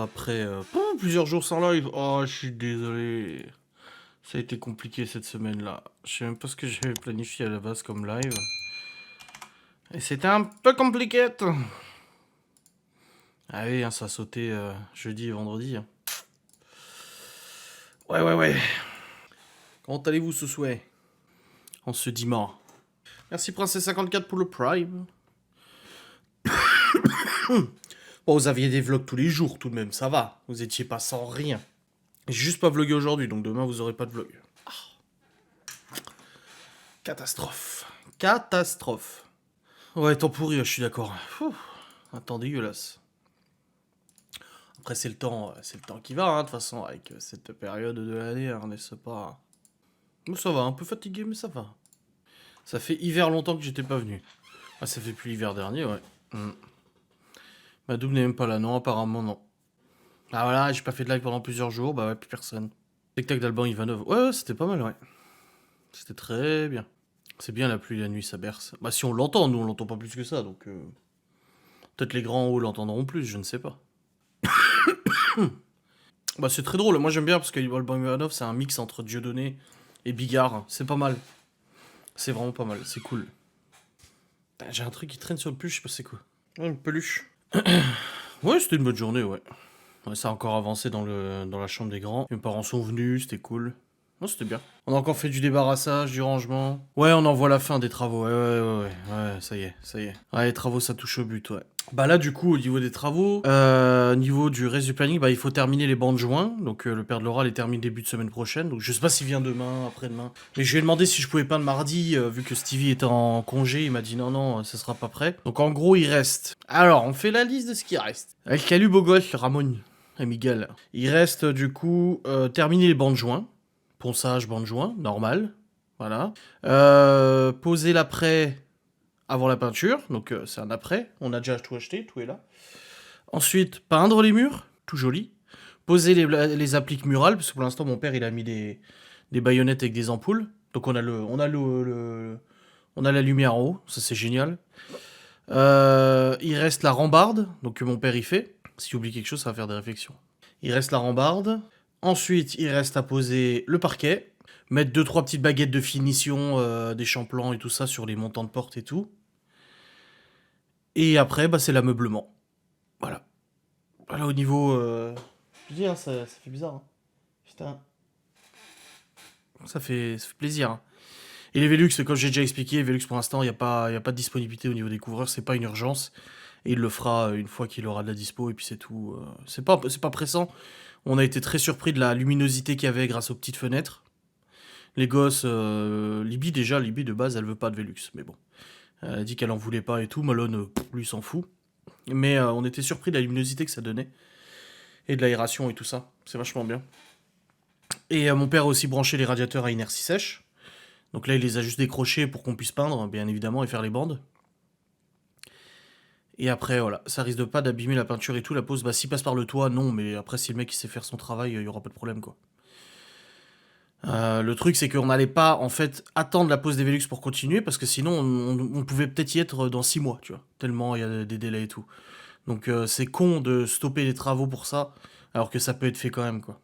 après plusieurs jours sans live. Oh, je suis désolé. Ça a été compliqué cette semaine-là. Je sais même pas ce que j'avais planifié à la base comme live. Et c'était un peu compliqué. Ah oui, hein, ça a sauté jeudi et vendredi. Hein. Ouais. Comment allez-vous ce soir? En ce dimanche. Merci Princesse54 pour le Prime. Bon, vous aviez des vlogs tous les jours tout de même, ça va. Vous étiez pas sans rien. J'ai juste pas vlogué aujourd'hui, donc demain vous aurez pas de vlog. Ah. Catastrophe. Ouais, temps pourri, je suis d'accord. Un temps dégueulasse. Après, c'est le temps qui va, hein, de toute façon, avec cette période de l'année, hein, n'est-ce pas? Mais ça va, un peu fatigué, mais ça va. Ça fait hiver longtemps que j'étais pas venu. Ah, ça fait plus l'hiver dernier, ouais. Ma double n'est même pas là, non, apparemment, non. Ah voilà, j'ai pas fait de live pendant plusieurs jours, bah ouais, plus personne. Spectacle d'Alban Ivanov. Ouais, c'était pas mal, ouais. C'était très bien. C'est bien la pluie, la nuit, ça berce. Bah si on l'entend, nous on l'entend pas plus que ça, donc... Peut-être les grands en haut l'entendront plus, je ne sais pas. Bah c'est très drôle, moi j'aime bien parce que Alban Ivanov c'est un mix entre Dieudonné et Bigard, c'est pas mal. C'est vraiment pas mal, c'est cool. J'ai un truc qui traîne sur le peluche, je sais pas c'est quoi. Une peluche. Ouais, c'était une bonne journée, ouais. Ouais, ça a encore avancé dans la chambre des grands. Mes parents sont venus, c'était cool. Non, c'était bien. On a encore fait du débarrassage, du rangement. Ouais, on en voit la fin des travaux. Ouais, ça y est. Ouais, les travaux, ça touche au but, ouais. Bah là, du coup, au niveau des travaux, au niveau du reste du planning, bah il faut terminer les bancs de juin. Donc le père de Laura les termine début de semaine prochaine. Donc je sais pas s'il vient demain, après-demain. Mais je lui ai demandé si je pouvais peindre mardi, vu que Stevie était en congé. Il m'a dit non, ça sera pas prêt. Donc en gros, il reste. Alors, on fait la liste de ce qui reste. Avec Calu beau gosse, Ramon et Miguel. Il reste du coup terminer les bancs de juin. Ponçage, banc de joint, normal. Voilà. Poser l'après avant la peinture. Donc c'est un après. On a déjà tout acheté, tout est là. Ensuite, peindre les murs, tout joli. Poser les appliques murales, parce que pour l'instant mon père il a mis des baïonnettes avec des ampoules. Donc on a la lumière en haut, ça c'est génial. Il reste la rambarde, donc que mon père y fait. Si tu oublies quelque chose, ça va faire des réflexions. Il reste la rambarde. Ensuite, il reste à poser le parquet. Mettre 2-3 petites baguettes de finition, des champlans et tout ça sur les montants de porte et tout. Et après, bah, c'est l'ameublement. Voilà. Voilà au niveau... Je dis, hein, ça fait bizarre. Hein. Putain. Ça fait plaisir. Hein. Et les Velux, comme j'ai déjà expliqué, Velux pour l'instant, il n'y a pas de disponibilité au niveau des couvreurs. C'est pas une urgence. Et il le fera une fois qu'il aura de la dispo et puis c'est tout. C'est pas pressant. On a été très surpris de la luminosité qu'il y avait grâce aux petites fenêtres. Les gosses, Libye de base, elle veut pas de Velux, mais bon. Elle a dit qu'elle en voulait pas et tout, Malone, lui s'en fout. Mais on était surpris de la luminosité que ça donnait. Et de l'aération et tout ça. C'est vachement bien. Et mon père a aussi branché les radiateurs à inertie sèche. Donc là, il les a juste décrochés pour qu'on puisse peindre, bien évidemment, et faire les bandes. Et après, voilà, ça risque de pas d'abîmer la peinture et tout. La pose, bah s'il passe par le toit, non, mais après, si le mec il sait faire son travail, il y aura pas de problème, quoi. Le truc, c'est qu'on n'allait pas, en fait, attendre la pause des Velux pour continuer, parce que sinon, on pouvait peut-être y être dans 6 mois, tu vois. Tellement il y a des délais et tout. Donc, c'est con de stopper les travaux pour ça, alors que ça peut être fait quand même, quoi.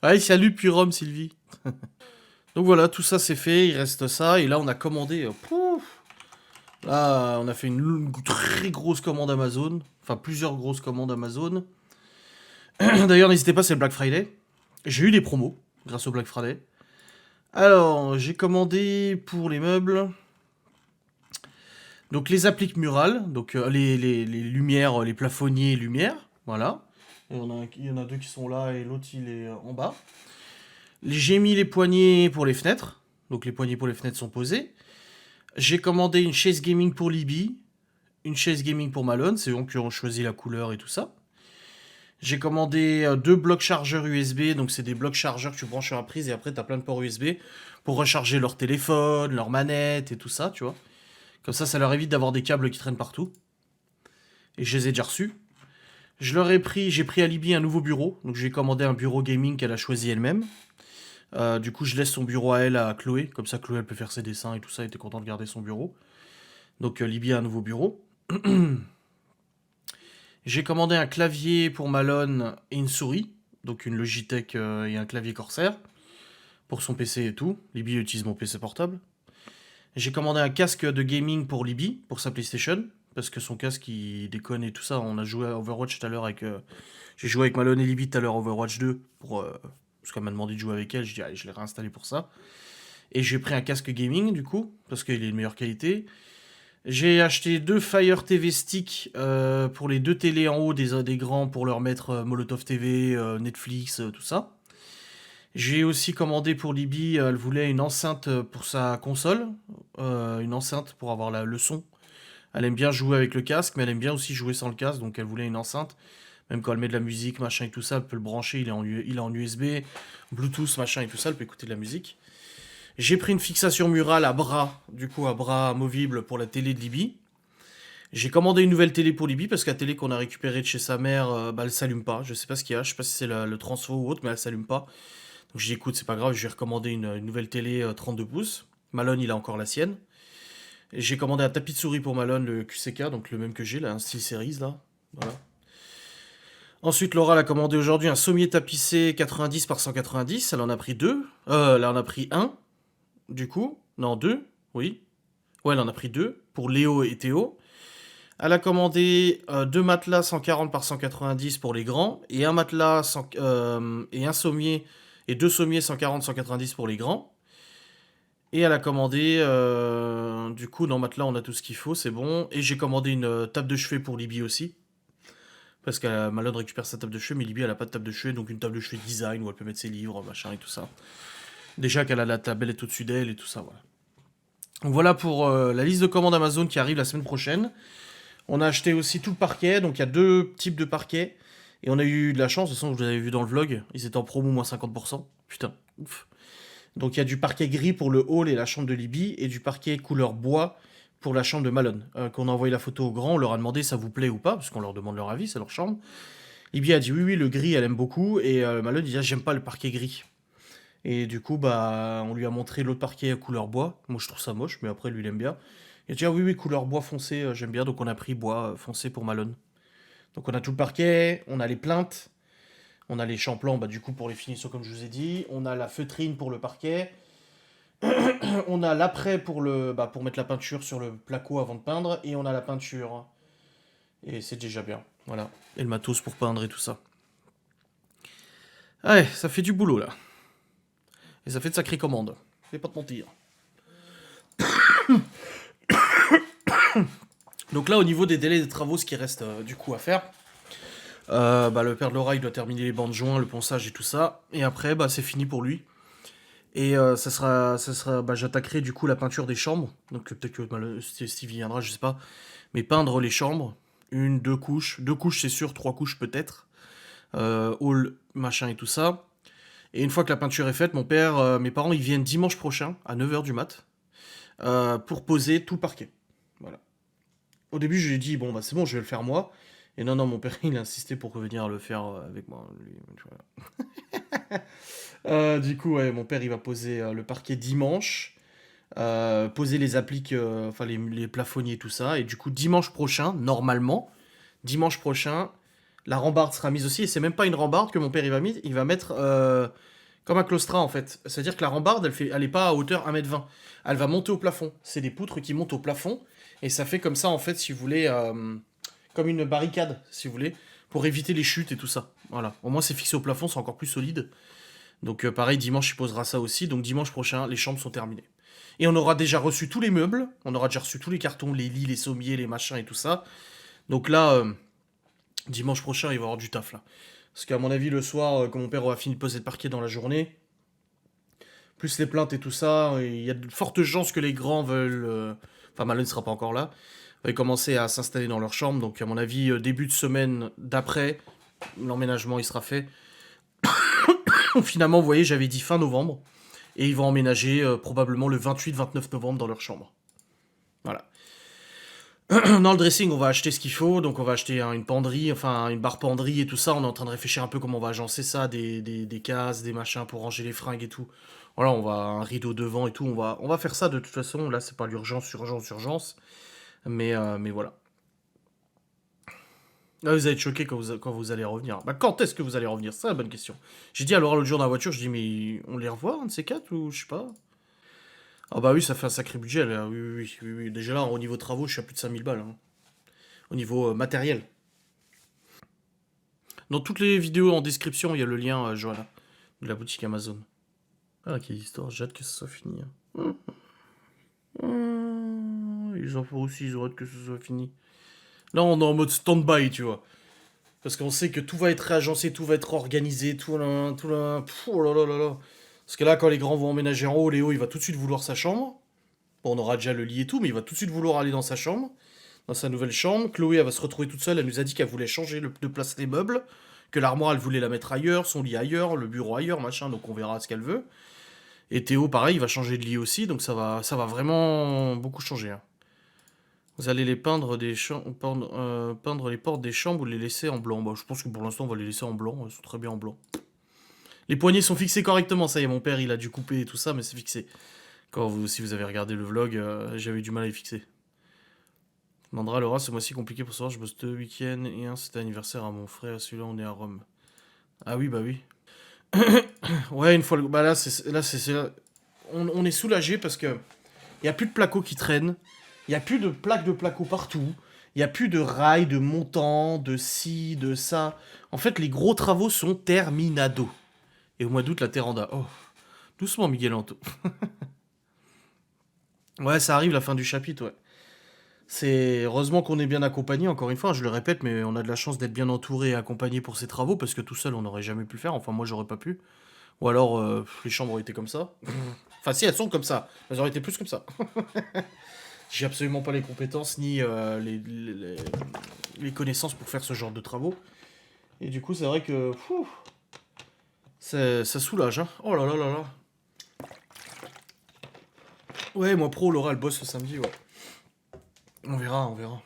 Allez, salut, puis Rome, Sylvie. Donc voilà, tout ça c'est fait, il reste ça, et là, on a commandé... Là, on a fait une très grosse commande Amazon, enfin, plusieurs grosses commandes Amazon. D'ailleurs, n'hésitez pas, c'est le Black Friday. J'ai eu des promos, grâce au Black Friday. Alors, j'ai commandé pour les meubles. Donc les appliques murales, donc les lumières, les plafonniers lumières, voilà. Il y en a deux qui sont là et l'autre il est en bas. J'ai mis les poignées pour les fenêtres, donc les poignées pour les fenêtres sont posées. J'ai commandé une chaise gaming pour Libby, une chaise gaming pour Malone, c'est eux qui ont choisi la couleur et tout ça. J'ai commandé 2 blocs chargeurs USB, donc c'est des blocs chargeurs que tu branches sur la prise et après t'as plein de ports USB pour recharger leur téléphone, leur manette et tout ça, tu vois. Comme ça leur évite d'avoir des câbles qui traînent partout. Et je les ai déjà reçus. J'ai pris à Libye un nouveau bureau, donc j'ai commandé un bureau gaming qu'elle a choisi elle-même. Du coup, je laisse son bureau à elle, à Chloé, comme ça Chloé elle peut faire ses dessins et tout ça, elle était contente de garder son bureau. Donc Libye a un nouveau bureau. J'ai commandé un clavier pour Malone et une souris. Donc une Logitech et un clavier Corsair. Pour son PC et tout. Libby utilise mon PC portable. J'ai commandé un casque de gaming pour Libby, pour sa PlayStation. Parce que son casque, il déconne et tout ça. On a joué à Overwatch tout à l'heure avec... j'ai joué avec Malone et Libby tout à l'heure à Overwatch 2. Parce qu'elle m'a demandé de jouer avec elle. Je dis, allez, je l'ai réinstallé pour ça. Et j'ai pris un casque gaming, du coup. Parce qu'il est de meilleure qualité. J'ai acheté 2 Fire TV Stick pour les 2 télés en haut des grands pour leur mettre Molotov TV, Netflix, tout ça. J'ai aussi commandé pour Libby, elle voulait une enceinte pour sa console, une enceinte pour avoir le son. Elle aime bien jouer avec le casque, mais elle aime bien aussi jouer sans le casque, donc elle voulait une enceinte. Même quand elle met de la musique, machin et tout ça, elle peut le brancher, il est en USB, Bluetooth, machin et tout ça, elle peut écouter de la musique. J'ai pris une fixation murale à bras, du coup à bras amovible pour la télé de Libby. J'ai commandé une nouvelle télé pour Libby parce que la télé qu'on a récupérée de chez sa mère, bah, elle s'allume pas. Je sais pas ce qu'il y a, je sais pas si c'est le transfo ou autre, mais elle s'allume pas. Donc j'ai dit écoute, c'est pas grave, je vais recommander une nouvelle télé 32 pouces. Malone, il a encore la sienne. Et j'ai commandé un tapis de souris pour Malone, le QCK, donc le même que j'ai, là, un style series, là. Voilà. Ensuite, Laura a commandé aujourd'hui un sommier tapissé 90 par 190. Elle en a pris deux. Elle en a pris un, du coup. Non, deux, oui. Ouais, elle en a pris deux pour Léo et Théo. Elle a commandé deux matelas 140 par 190 pour les grands et un matelas et un sommier et deux sommiers 140-190 pour les grands. Et elle a commandé du coup dans matelas on a tout ce qu'il faut, c'est bon. Et j'ai commandé une table de chevet pour Libby aussi. Parce que Malone récupère sa table de chevet, mais Libby elle a pas de table de chevet, donc une table de chevet design où elle peut mettre ses livres, machin et tout ça. Déjà qu'elle a la tablette au-dessus d'elle et tout ça, voilà. Donc voilà pour la liste de commandes Amazon qui arrive la semaine prochaine. On a acheté aussi tout le parquet, donc il y a deux types de parquets. Et on a eu de la chance, de toute façon, vous avez vu dans le vlog, ils étaient en promo moins 50%. Putain, ouf. Donc il y a du parquet gris pour le hall et la chambre de Libby, et du parquet couleur bois pour la chambre de Malone. Quand on a envoyé la photo au grand, on leur a demandé ça vous plaît ou pas, parce qu'on leur demande leur avis, c'est leur chambre. Libby a dit oui, oui, le gris, elle aime beaucoup, et Malone dit ah, j'aime pas le parquet gris. Et du coup, bah, on lui a montré l'autre parquet couleur bois. Moi, je trouve ça moche, mais après, lui, il aime bien. Il a dit, ah oui, oui, couleur bois foncé, j'aime bien. Donc, on a pris bois foncé pour Malone. Donc, on a tout le parquet, on a les plaintes, on a les champlans, bah, du coup, pour les finitions, comme je vous ai dit. On a la feutrine pour le parquet. On a l'après pour mettre la peinture sur le placo avant de peindre. Et on a la peinture. Et c'est déjà bien. Voilà. Et le matos pour peindre et tout ça. Ouais, ça fait du boulot, là. Et ça fait de sacrées commandes. Je vais pas te mentir. Donc là, au niveau des délais de travaux, ce qui reste du coup à faire, bah, le père de Laura, il doit terminer les bancs de joint, le ponçage et tout ça. Et après, bah, c'est fini pour lui. Et bah, j'attaquerai du coup la peinture des chambres. Donc peut-être que bah, Stevie viendra, je sais pas. Mais peindre les chambres, une, deux couches c'est sûr, trois couches peut-être. Hall, machin et tout ça. Et une fois que la peinture est faite, mes parents, ils viennent dimanche prochain à 9h du mat pour poser tout le parquet. Voilà. Au début, je lui ai dit, bon, bah c'est bon, je vais le faire moi. Et non, non, mon père, il a insisté pour venir le faire avec moi. Voilà. Du coup, ouais, mon père, il va poser le parquet dimanche, poser les appliques, enfin les plafonniers, tout ça. Et du coup, dimanche prochain, normalement, dimanche prochain, la rambarde sera mise aussi. Et c'est même pas une rambarde que mon père il va mettre comme un claustrat en fait. C'est-à-dire que la rambarde, elle est pas à hauteur 1,20 m. Elle va monter au plafond. C'est des poutres qui montent au plafond. Et ça fait comme ça en fait, si vous voulez, comme une barricade, si vous voulez, pour éviter les chutes et tout ça. Voilà. Au moins c'est fixé au plafond, c'est encore plus solide. Donc pareil, dimanche il posera ça aussi. Donc dimanche prochain, les chambres sont terminées. Et on aura déjà reçu tous les meubles. On aura déjà reçu tous les cartons, les lits, les sommiers, les machins et tout ça. Donc là, dimanche prochain, il va y avoir du taf là. Parce qu'à mon avis, le soir, quand mon père aura fini de poser le parquet dans la journée, plus les plaintes et tout ça, il y a de fortes chances que les grands veulent. Enfin, Malone ne sera pas encore là. Va commencer à s'installer dans leur chambre. Donc, à mon avis, début de semaine d'après, l'emménagement il sera fait. Finalement, vous voyez, j'avais dit fin novembre. Et ils vont emménager probablement le 28-29 novembre dans leur chambre. Voilà. Dans le dressing, on va acheter ce qu'il faut. Donc, on va acheter une penderie, enfin une barre penderie et tout ça. On est en train de réfléchir un peu comment on va agencer ça, des cases, des machins pour ranger les fringues et tout. Voilà, on va un rideau devant et tout. On va faire ça de toute façon. Là, c'est pas l'urgence, urgence, urgence. Mais voilà. Ah, vous allez être choqué quand vous allez revenir. Bah, quand est-ce que vous allez revenir? C'est la bonne question. J'ai dit à Laura l'autre jour dans la voiture, je dis, mais on les revoit, un de ces quatre, ou je sais pas? Ah bah oui, ça fait un sacré budget, là. Oui, oui, oui, oui, oui. Déjà là, au niveau travaux, je suis à plus de 5000 balles, hein. Au niveau matériel. Dans toutes les vidéos en description, il y a le lien, Johanna, de la boutique Amazon. Ah, quelle histoire, j'ai hâte que ça soit fini, hein. Les enfants aussi, ils ont hâte que ce soit fini. Là, on est en mode stand-by, tu vois. Parce qu'on sait que tout va être réagencé, tout va être organisé, tout là, tout là. Pff, oh là là là là. Parce que là, quand les grands vont emménager en haut, Léo, il va tout de suite vouloir sa chambre. Bon, on aura déjà le lit et tout, mais il va tout de suite vouloir aller dans sa chambre, dans sa nouvelle chambre. Chloé, elle va se retrouver toute seule. Elle nous a dit qu'elle voulait changer de place des meubles, que l'armoire, elle voulait la mettre ailleurs, son lit ailleurs, le bureau ailleurs, machin. Donc on verra ce qu'elle veut. Et Théo, pareil, il va changer de lit aussi, donc ça va vraiment beaucoup changer, hein. Vous allez les peindre peindre les portes des chambres ou les laisser en blanc. Bah, je pense que pour l'instant, on va les laisser en blanc. Elles sont très bien en blanc. Les poignées sont fixées correctement. Ça y est, mon père, il a dû couper et tout ça, mais c'est fixé. Si vous avez regardé le vlog, j'avais du mal à les fixer. Mandra, Laura, ce mois-ci compliqué pour savoir. Je bosse 2 week-ends et un, c'était anniversaire à mon frère. Celui-là, on est à Rome. Ah oui, bah oui. Ouais, une fois le. Bah là, on est soulagé parce que il y a plus de placo qui traînent. Il y a plus de plaques de placo partout. Il y a plus de rails, de montants, de ci, de ça. En fait, les gros travaux sont terminados. Et au mois d'août, la Terranda. Oh, doucement, Miguel Anto. Ouais, ça arrive la fin du chapitre, ouais. C'est heureusement qu'on est bien accompagné, encore une fois, je le répète, mais on a de la chance d'être bien entouré et accompagné pour ces travaux, parce que tout seul, on n'aurait jamais pu le faire. Enfin, moi, j'aurais pas pu. Ou alors, les chambres auraient été comme ça. Enfin, si, elles sont comme ça. Elles auraient été plus comme ça. J'ai absolument pas les compétences ni les connaissances pour faire ce genre de travaux. Et du coup, c'est vrai que ça soulage, hein. Oh là là là là. Ouais, moi pro, Laura, elle bosse ce samedi, ouais. On verra, on verra.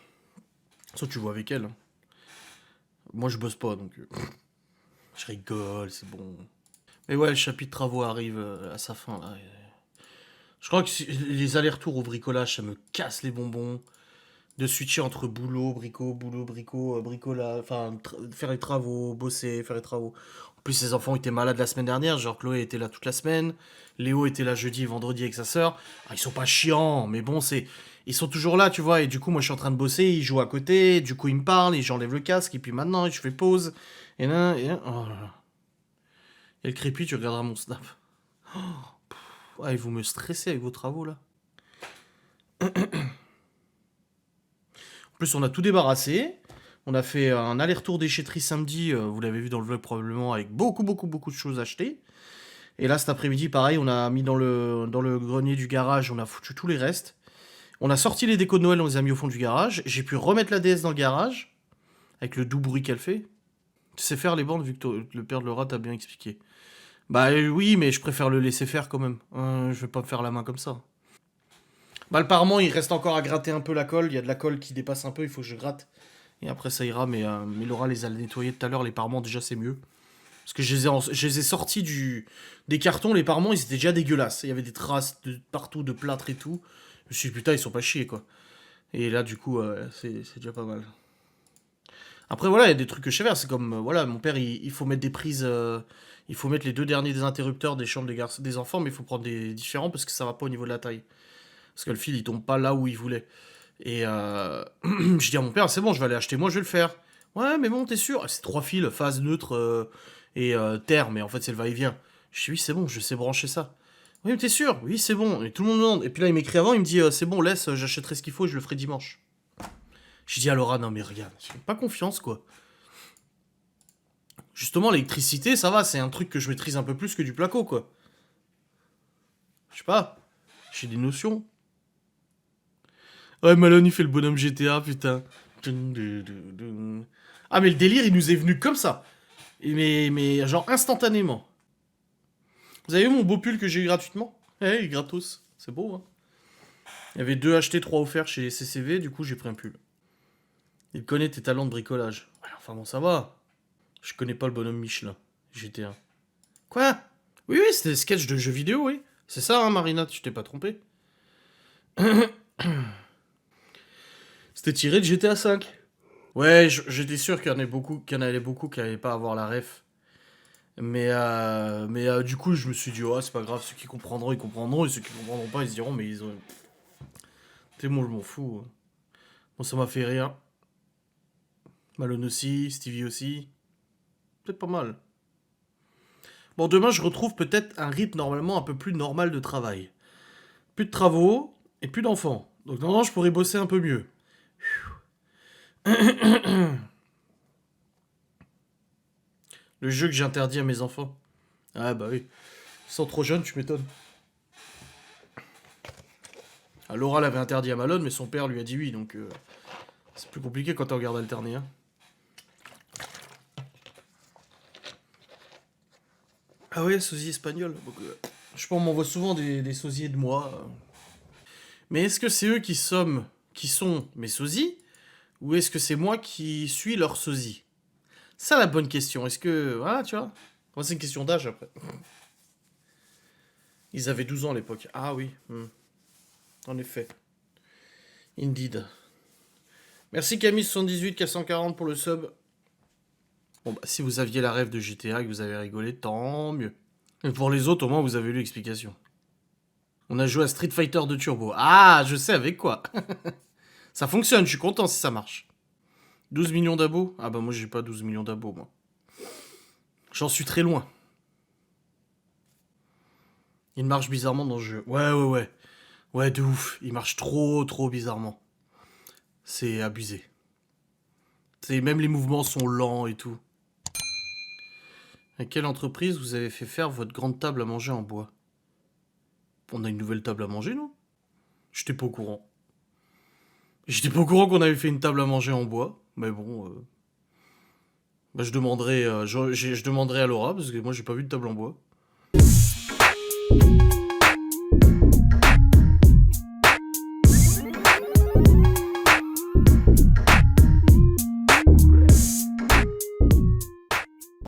Soit tu vois avec elle, hein. Moi, je bosse pas, donc je rigole, c'est bon. Mais ouais, le chapitre travaux arrive à sa fin, là. Je crois que les allers-retours au bricolage, ça me casse les bonbons. De switcher entre boulot, bricot, bricolage, enfin, faire les travaux, bosser, faire les travaux. En plus, ses enfants étaient malades la semaine dernière, genre Chloé était là toute la semaine, Léo était là jeudi et vendredi avec sa sœur. Ah, ils sont pas chiants, mais bon, ils sont toujours là, tu vois, et du coup, moi, je suis en train de bosser, ils jouent à côté, du coup, ils me parlent, et j'enlève le casque, et puis maintenant, je fais pause, oh là là. Et le crépi, tu regarderas mon snap. Ouais, vous me stressez avec vos travaux, là. En plus, on a tout débarrassé. On a fait un aller-retour déchetterie samedi, vous l'avez vu dans le vlog probablement, avec beaucoup, beaucoup, beaucoup de choses achetées. Et là, cet après-midi, pareil, on a mis dans le grenier du garage, on a foutu tous les restes. On a sorti les décos de Noël, on les a mis au fond du garage. J'ai pu remettre la DS dans le garage, avec le doux bruit qu'elle fait. Tu sais faire les bandes, vu que le père de Laura t'a bien expliqué. Bah oui, mais je préfère le laisser faire quand même. Je vais pas me faire la main comme ça. Bah le parement, il reste encore à gratter un peu la colle. Il y a de la colle qui dépasse un peu, il faut que je gratte. Et après ça ira, mais Laura les a nettoyés tout à l'heure, les parements déjà c'est mieux. Parce que je les ai sortis des cartons, les parements ils étaient déjà dégueulasses. Il y avait des traces de partout, de plâtre et tout. Je me suis dit putain ils sont pas chiés quoi. Et là du coup c'est déjà pas mal. Après voilà, il y a des trucs que je sais faire. C'est comme, voilà, mon père il faut mettre des prises, il faut mettre les deux derniers des interrupteurs des chambres des enfants, mais il faut prendre des différents parce que ça va pas au niveau de la taille. Parce que le fil il tombe pas là où il voulait. Et je dis à mon père, c'est bon, je vais aller acheter moi, je vais le faire. Ouais, mais bon, t'es sûr? Ah, c'est 3 fils, phase neutre et terre, mais en fait c'est le va-et-vient. Je dis oui, c'est bon, je sais brancher ça. Oui, mais t'es sûr? Oui, c'est bon. Et tout le monde me demande. Et puis là, il m'écrit avant, il me dit c'est bon, laisse, j'achèterai ce qu'il faut et je le ferai dimanche. Je dis à Laura, non mais regarde, j'ai pas confiance quoi. Justement, l'électricité, ça va, c'est un truc que je maîtrise un peu plus que du placo quoi. Je sais pas, j'ai des notions. Ouais, Malone, il fait le bonhomme GTA, putain. Ah, mais le délire, il nous est venu comme ça. Mais genre instantanément. Vous avez vu mon beau pull que j'ai eu gratuitement? Eh, gratos. C'est beau, hein. Il y avait 2 achetés, 3 offerts chez CCV, du coup j'ai pris un pull. Il connaît tes talents de bricolage. Ouais, enfin bon, ça va. Je connais pas le bonhomme Michelin. GTA. Quoi? Oui, oui, c'était des sketchs de jeux vidéo, oui. C'est ça, hein, Marina, tu t'es pas trompé. C'était tiré de GTA 5. Ouais, j'étais sûr qu'il y en avait beaucoup qui allaient pas avoir la ref. Mais du coup, je me suis dit, oh, c'est pas grave, ceux qui comprendront, ils comprendront, et ceux qui comprendront pas, ils se diront, mais ils ont. T'es moi, je m'en fous. Bon, ça m'a fait rire. Malone aussi, Stevie aussi. Peut-être pas mal. Bon, demain, je retrouve peut-être un rythme normalement un peu plus normal de travail. Plus de travaux et plus d'enfants. Donc, normalement, je pourrais bosser un peu mieux. Le jeu que j'ai interdit à mes enfants. Ah, bah oui. Ils sont trop jeunes, tu m'étonnes. Ah, Laura l'avait interdit à Malone, mais son père lui a dit oui, donc c'est plus compliqué quand t'es en garde alternée. Hein. Ah ouais, sosie espagnol. Donc, je sais pas, on m'envoie souvent des sosies de moi. Mais est-ce que c'est eux qui sont mes sosies, ou est-ce que c'est moi qui suis leur sosie? Ça la bonne question. Est-ce que... Voilà, tu vois. Moi, c'est une question d'âge après. Ils avaient 12 ans à l'époque. Ah oui, en effet. Indeed. Merci Camille78 440 pour le sub. Bon, bah, si vous aviez la rêve de GTA et que vous avez rigolé, tant mieux. Et pour les autres, au moins, vous avez eu l'explication. On a joué à Street Fighter de Turbo. Ah, je sais avec quoi. Ça fonctionne, je suis content si ça marche. 12 millions d'abos? Ah bah moi j'ai pas 12 millions d'abos, moi. J'en suis très loin. Il marche bizarrement dans le jeu. Ouais. Ouais, de ouf. Il marche trop bizarrement. C'est abusé. Même les mouvements sont lents et tout. À quelle entreprise vous avez fait faire votre grande table à manger en bois? On a une nouvelle table à manger, non? J'étais pas au courant. J'étais pas au courant qu'on avait fait une table à manger en bois. Mais bon, bah, je demanderai à Laura, parce que moi j'ai pas vu de table en bois.